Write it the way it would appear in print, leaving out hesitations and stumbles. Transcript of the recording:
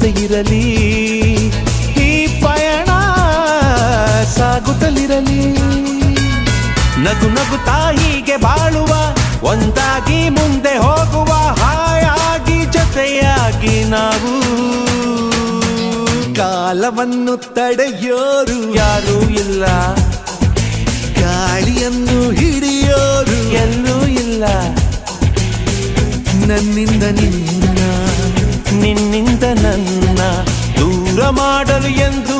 ಜೊತೆ ಇರಲಿ, ಈ ಪಯಣ ಸಾಗುತ್ತಲಿರಲಿ. ನಗು ನಗುತ್ತಾ ಹೀಗೆ ಬಾಳುವ, ಒಂದಾಗಿ ಮುಂದೆ ಹೋಗುವ, ಹಾಯಾಗಿ ಜೊತೆಯಾಗಿ ನಾವು. ಕಾಲವನ್ನು ತಡೆಯೋರು ಯಾರೂ ಇಲ್ಲ, ಗಾಳಿಯನ್ನು ಹಿಡಿಯೋರು ಎಲ್ಲೂ ಇಲ್ಲ. ನನ್ನಿಂದ ನಿನ್ನ, ನಿನ್ನಿಂದ ನನ್ನ ದೂರ ಮಾಡಲು ಎಂದು